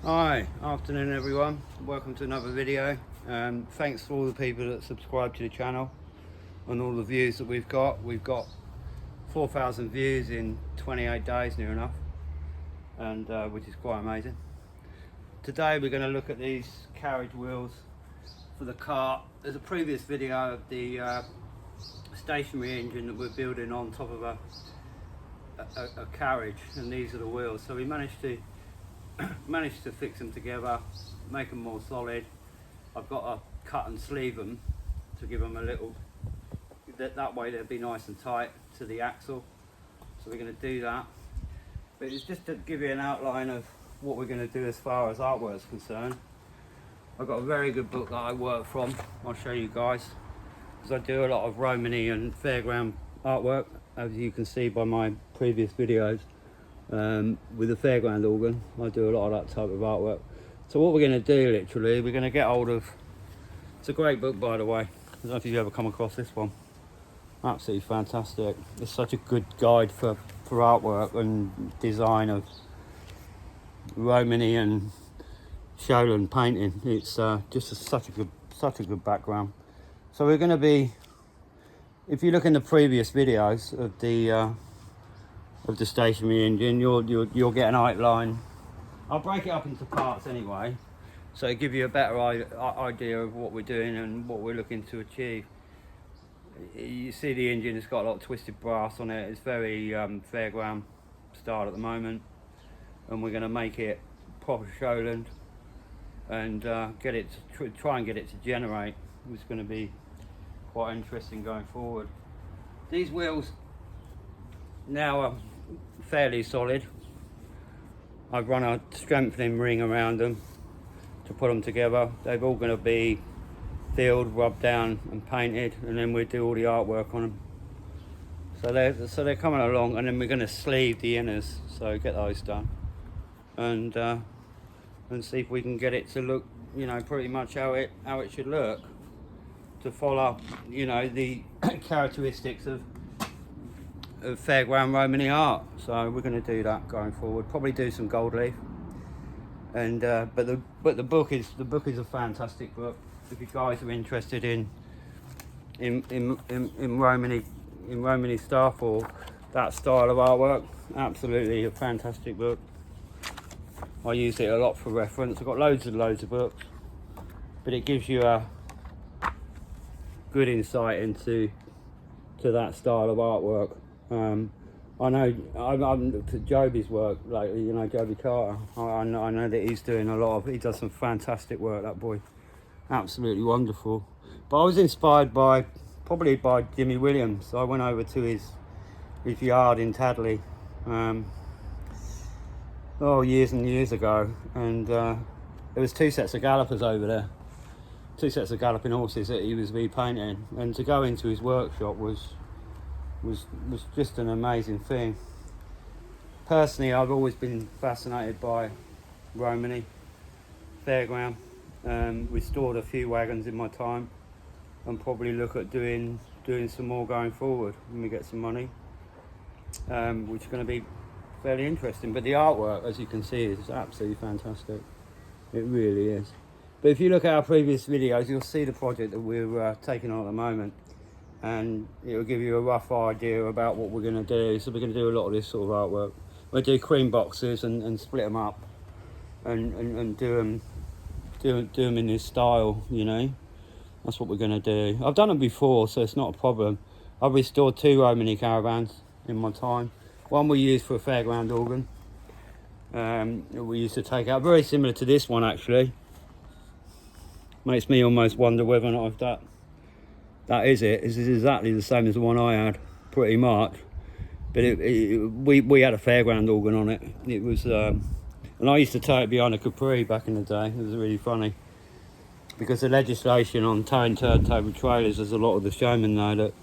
Hi, afternoon everyone. Welcome to another video. Thanks for all the people that subscribe to the channel and all the views that we've got. We've got 4,000 views in 28 days near enough, and which is quite amazing. Today we're going to look at these carriage wheels for the car. There's a previous video of the stationary engine that we're building on top of a carriage, and these are the wheels. So we managed to fix them together, make them more solid. I've got to cut and sleeve them to give them a little, that way they'll be nice and tight to the axle. So we're going to do that. But it's just to give you an outline of what we're going to do as far as artwork is concerned. I've got a very good book that I work from. I'll show you guys, because I do a lot of Romany and fairground artwork, as you can see by my previous videos. With the fairground organ, I do a lot of that type of artwork. So what we're going to do, literally, we're going to get hold of, it's a great book by the way, I don't know if you've ever come across this one. Absolutely fantastic. It's such a good guide for artwork and design of Romany and Sholen painting. It's just such a good background. So we're going to be, if you look in the previous videos of the stationary engine, you'll get an outline. I'll break it up into parts anyway, so it'll give you a better idea of what we're doing and what we're looking to achieve. You see the engine, it's got a lot of twisted brass on it. It's very fairground style at the moment, and we're going to make it proper Sholen and get it to try and get it to generate. It's going to be quite interesting going forward. These wheels now are fairly solid. I've run a strengthening ring around them to put them together. They're all going to be filled, rubbed down and painted, and then we'll do all the artwork on them. So they're coming along, and then we're going to sleeve the inners, so get those done, and see if we can get it to look, you know, pretty much how it should look, to follow, you know, the characteristics of fairground Romany art. So we're going to do that going forward. Probably do some gold leaf, and but the book is a fantastic book. If you guys are interested in Romany stuff or that style of artwork, absolutely a fantastic book. I use it a lot for reference. I've got loads of books, but it gives you a good insight into that style of artwork. I know I'm looked at Joby's work lately, you know, Joby Carter. I know that he's doing a lot of, he does some fantastic work, that boy, absolutely wonderful. But I was inspired probably by Jimmy Williams. I went over to his yard in Tadley years and years ago, and there was 2 sets of gallopers over there, 2 sets of galloping horses that he was repainting, and to go into his workshop was just an amazing thing. Personally, I've always been fascinated by Romany, fairground. Restored a few wagons in my time, and probably look at doing some more going forward when we get some money, which is going to be fairly interesting. But the artwork, as you can see, is absolutely fantastic. It really is. But if you look at our previous videos, you'll see the project that we're taking on at the moment, and it will give you a rough idea about what we're going to do. So we're going to do a lot of this sort of artwork. We'll do cream boxes and split them up and do them in this style, you know. That's what we're going to do. I've done it before, so it's not a problem. I've restored 2 Romany caravans in my time. One we used for a fairground organ. We used to take out, very similar to this one actually. Makes me almost wonder whether or not I've done. That is it. This is exactly the same as the one I had, pretty much. But we had a fairground organ on it. It was, and I used to tow it behind a Capri back in the day. It was really funny, because the legislation on towing turntable trailers, there's a lot of the showmen now that,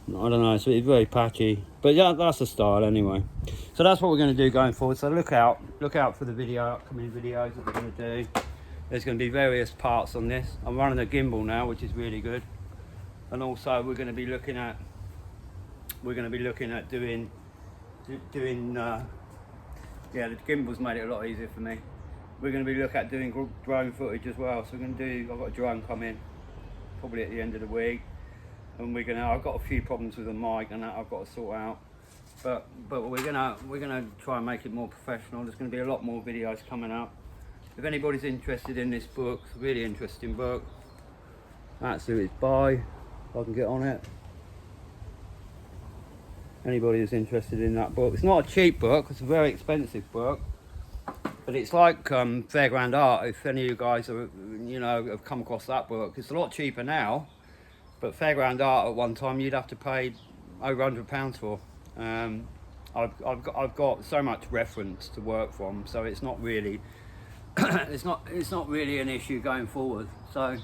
I don't know, so it's very patchy. But yeah, that's the style anyway. So that's what we're going to do going forward. So look out for the upcoming videos that we're going to do. There's going to be various parts on this. I'm running a gimbal now, which is really good. And also we're going to be looking at doing yeah, the gimbal's made it a lot easier for me. we're going to be looking at doing drone footage as well. So we're going to do, I've got a drone coming probably at the end of the week, and I've got a few problems with the mic and that I've got to sort out. But we're gonna try and make it more professional. There's going to be a lot more videos coming up. If anybody's interested in this book, it's a really interesting book. That's who it's by, if I can get on it. Anybody who's interested in that book. It's not a cheap book, it's a very expensive book. But it's like Fairground Art, if any of you guys are, have come across that book. It's a lot cheaper now, but Fairground Art at one time you'd have to pay over £100 for. I've got so much reference to work from, so it's not really it's not really an issue going forward. So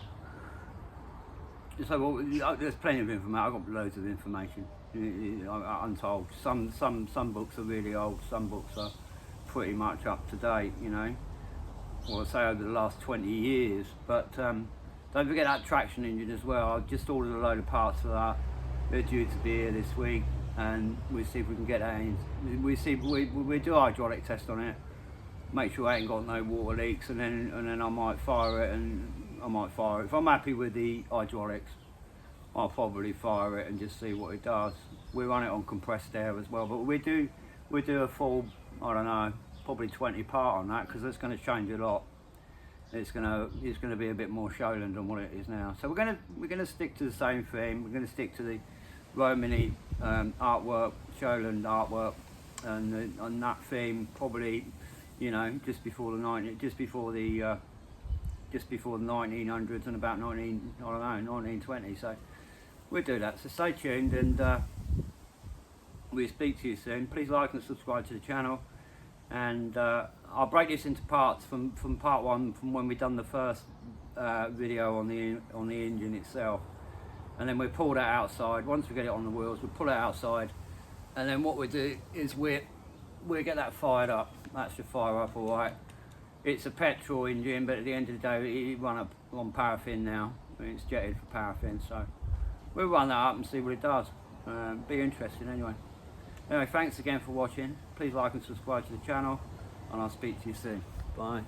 well, there's plenty of information. I've got loads of information untold. Some books are really old, some books are pretty much up to date, well, I'd say over the last 20 years. But don't forget that traction engine as well. I've just ordered a load of parts for that. They're due to be here this week, and we'll see if we can get that in. We do a hydraulic test on it, make sure I ain't got no water leaks, and then I might fire it. If I'm happy with the hydraulics, I'll probably fire it and just see what it does. We run it on compressed air as well, but we do a full, I don't know, probably 20 part on that, because it's going to change a lot. It's going to be a bit more Showland than what it is now. So we're going to stick to the same theme. We're going to stick to the Romany artwork, Showland artwork, and on that theme, probably, just before the 1900s and about 1920. So we'll do that. So stay tuned, and we'll speak to you soon. Please like and subscribe to the channel, and I'll break this into parts from part one, from when we done the first video on the engine itself, and then we pull that outside. Once we get it on the wheels, we pull it outside, and then what we do is we get that fired up. That should fire up all right. It's a petrol engine, but at the end of the day, it run up on paraffin now. It's jetted for paraffin, so we'll run that up and see what it does. Be interesting anyway. Anyway, thanks again for watching. Please like and subscribe to the channel, and I'll speak to you soon. Bye.